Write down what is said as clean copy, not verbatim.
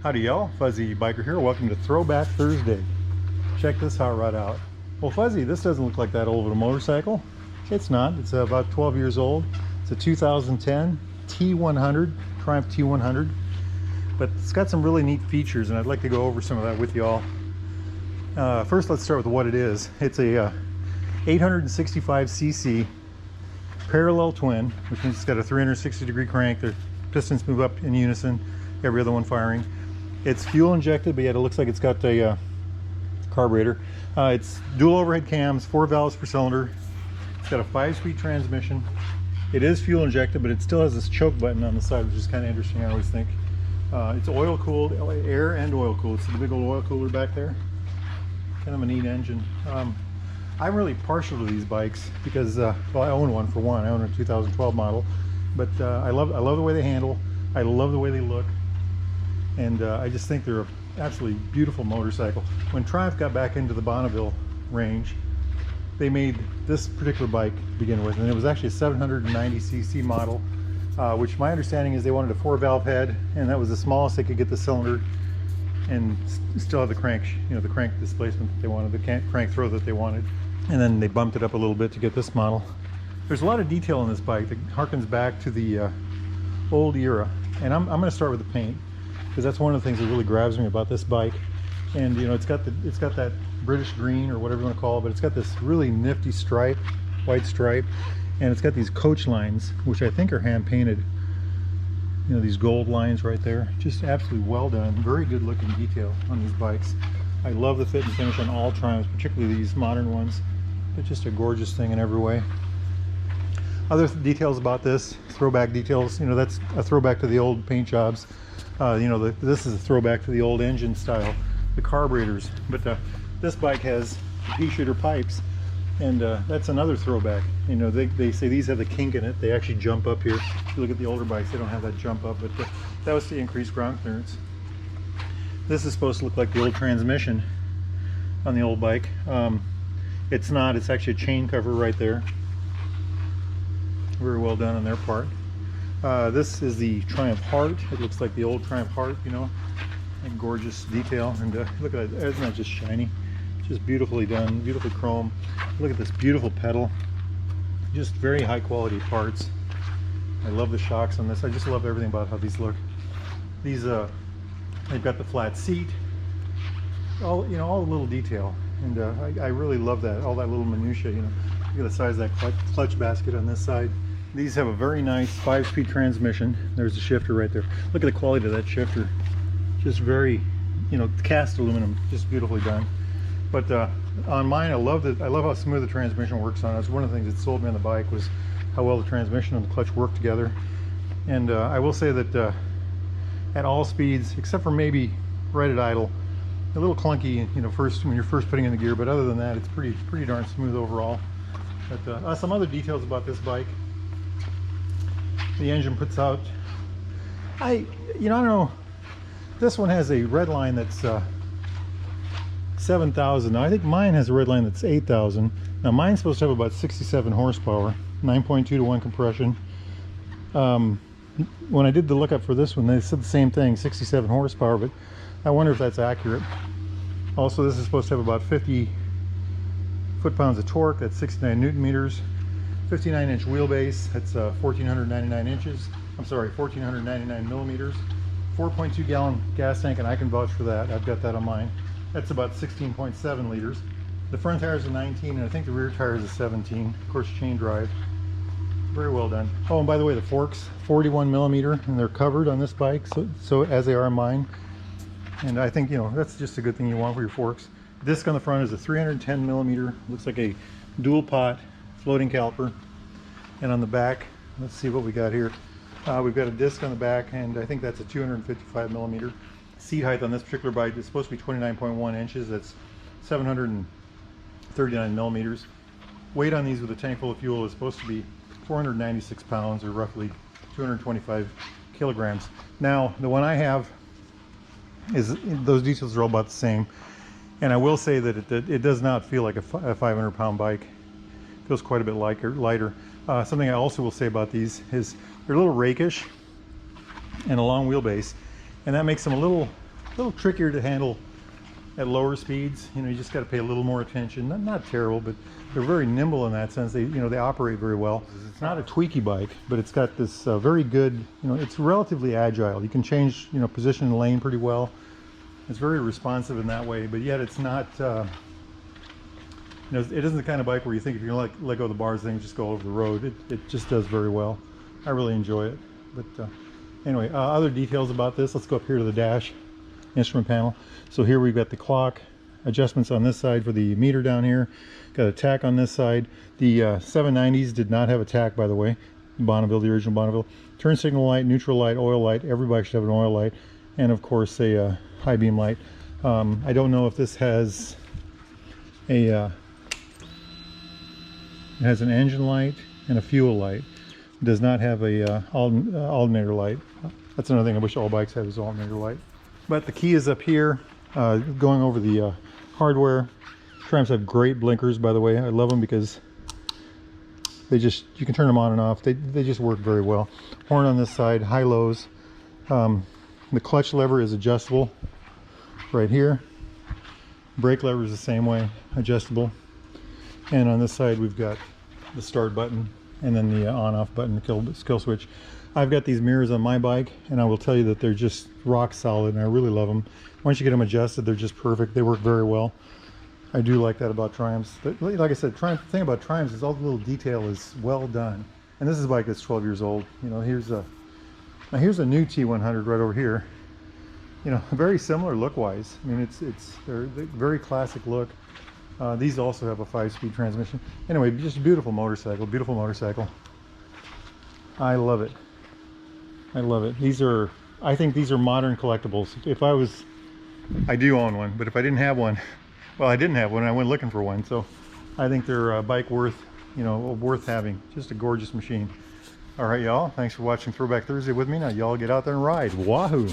Howdy y'all, Fuzzy Biker here. Welcome to Throwback Thursday. Check this hot rod out. Well Fuzzy, this doesn't look like that old of a motorcycle. It's not. It's about 12 years old. It's a 2010 T100, Triumph T100. But it's got some really neat features and I'd like to go over some of that with y'all. First let's start with what it is. It's a 865cc parallel twin, which means it's got a 360-degree crank. The pistons move up in unison, every other one firing. It's fuel injected, but yet it looks like it's got a carburetor. It's dual overhead cams, 4 valves per cylinder. It's got a 5-speed transmission. It is fuel injected, but it still has this choke button on the side, which is kind of interesting, I always think. It's oil cooled, air and oil cooled. So the big old oil cooler back there. Kind of a neat engine. I'm really partial to these bikes because, well, I own one for one. I own a 2012 model, but I love the way they handle. I love the way they look. And I just think they're an absolutely beautiful motorcycle. When Triumph got back into the Bonneville range, they made this particular bike to begin with, and it was actually a 790cc model, which my understanding is they wanted a 4-valve head, and that was the smallest they could get the cylinder, and still have the crank, you know, the crank displacement that they wanted, the crank throw that they wanted, and then they bumped it up a little bit to get this model. There's a lot of detail in this bike that harkens back to the old era, and I'm going to start with the paint, because that's one of the things that really grabs me about this bike. And you know, it's got that British green or whatever you want to call it, but it's got this really nifty stripe, white stripe, and it's got these coach lines, which I think are hand painted. You know, these gold lines right there, just absolutely well done. Very good looking detail on these bikes. I love the fit and finish on all Triumphs, particularly these modern ones. It's just a gorgeous thing in every way. Other details about this, throwback details, you know, that's a throwback to the old paint jobs. You know, this is a throwback to the old engine style, the carburetors. But this bike has pea shooter pipes, and that's another throwback. You know, they say these have the kink in it. They actually jump up here. If you look at the older bikes, they don't have that jump up, but that was to increase ground clearance. This is supposed to look like the old transmission on the old bike. It's not. It's actually a chain cover right there. Very well done on their part. This is the Triumph Heart. It looks like the old Triumph Heart, you know, and gorgeous detail. And look at that, isn't that just shiny? Just beautifully done, beautifully chrome. Look at this beautiful pedal. Just very high quality parts. I love the shocks on this. I just love everything about how these look. These, they've got the flat seat. All, you know, all the little detail. And I really love that, all that little minutia, you know. Look at the size of that clutch basket on this side. These have a very nice 5-speed transmission. There's the shifter right there. Look at the quality of that shifter. Just very, you know, cast aluminum, just beautifully done. But on mine, I love how smooth the transmission works on it. It's one of the things that sold me on the bike was how well the transmission and the clutch work together. And I will say that at all speeds, except for maybe right at idle, a little clunky, you know, when you're first putting in the gear. But other than that, it's pretty darn smooth overall. But some other details about this bike. The engine puts out, I don't know, this one has a red line that's 7,000. Now I think mine has a red line that's 8,000. Now mine's supposed to have about 67 horsepower, 9.2 to 1 compression. When I did the lookup for this one, they said the same thing, 67 horsepower, but I wonder if that's accurate. Also, this is supposed to have about 50 foot-pounds of torque. That's 69 newton meters. 59-inch wheelbase, that's 1,499 inches. I'm sorry, 1,499 millimeters. 4.2 gallon gas tank, and I can vouch for that. I've got that on mine. That's about 16.7 liters. The front tire is a 19, and I think the rear tire is a 17. Of course, chain drive. Very well done. Oh, and by the way, the forks, 41 millimeter, and they're covered on this bike, so as they are on mine. And I think, you know, that's just a good thing you want for your forks. Disc on the front is a 310 millimeter. Looks like a dual pot floating caliper. And on the back, let's see what we got here. We've got a disc on the back, and I think that's a 255 millimeter. Seat height on this particular bike is supposed to be 29.1 inches. That's 739 millimeters. Weight on these with a tank full of fuel is supposed to be 496 pounds, or roughly 225 kilograms. Now, the one I have is, those details are all about the same. And I will say that it does not feel like a 500-pound bike. It feels quite a bit lighter. Something I also will say about these is they're a little rakish and a long wheelbase, and that makes them a little little trickier to handle at lower speeds. You know, you just got to pay a little more attention. Not terrible, but they're very nimble in that sense. They, you know, they operate very well. It's not a tweaky bike, but it's got this very good, you know, it's relatively agile. You can change, you know, position and lane pretty well. It's very responsive in that way, but yet it's not, you know, it isn't the kind of bike where you think if you let go of the bars, things just go over the road. It just does very well. I really enjoy it. But anyway, other details about this. Let's go up here to the dash instrument panel. So here we've got the clock adjustments on this side for the meter down here. Got a tack on this side. The 790s did not have a tack, by the way. Bonneville, the original Bonneville. Turn signal light, neutral light, oil light. Every bike should have an oil light, and of course a high beam light. I don't know if this has a it has an engine light and a fuel light. It does not have a alternator light. That's another thing I wish all bikes had, is alternator light. But the key is up here, going over the hardware. Triumphs have great blinkers, by the way. I love them because they just, you can turn them on and off. They just work very well. Horn on this side, high lows. The clutch lever is adjustable right here. Brake lever is the same way, adjustable. And on this side we've got the start button and then the on-off button, the kill switch. I've got these mirrors on my bike, and I will tell you that they're just rock solid, and I really love them. Once you get them adjusted, they're just perfect. They work very well. I do like that about Triumphs. Like I said, the thing about Triumphs is all the little detail is well done. And this is a bike that's 12 years old. You know, here's a new T100 right over here. You know, very similar look-wise. I mean, they're very classic look. These also have a 5-speed transmission. Anyway, just a beautiful motorcycle. Beautiful motorcycle. I love it. I love it. I think these are modern collectibles. I do own one, but if I didn't have one, well, I didn't have one, I went looking for one. So I think they're a bike worth having. Just a gorgeous machine. All right, y'all. Thanks for watching Throwback Thursday with me. Now, y'all get out there and ride. Wahoo!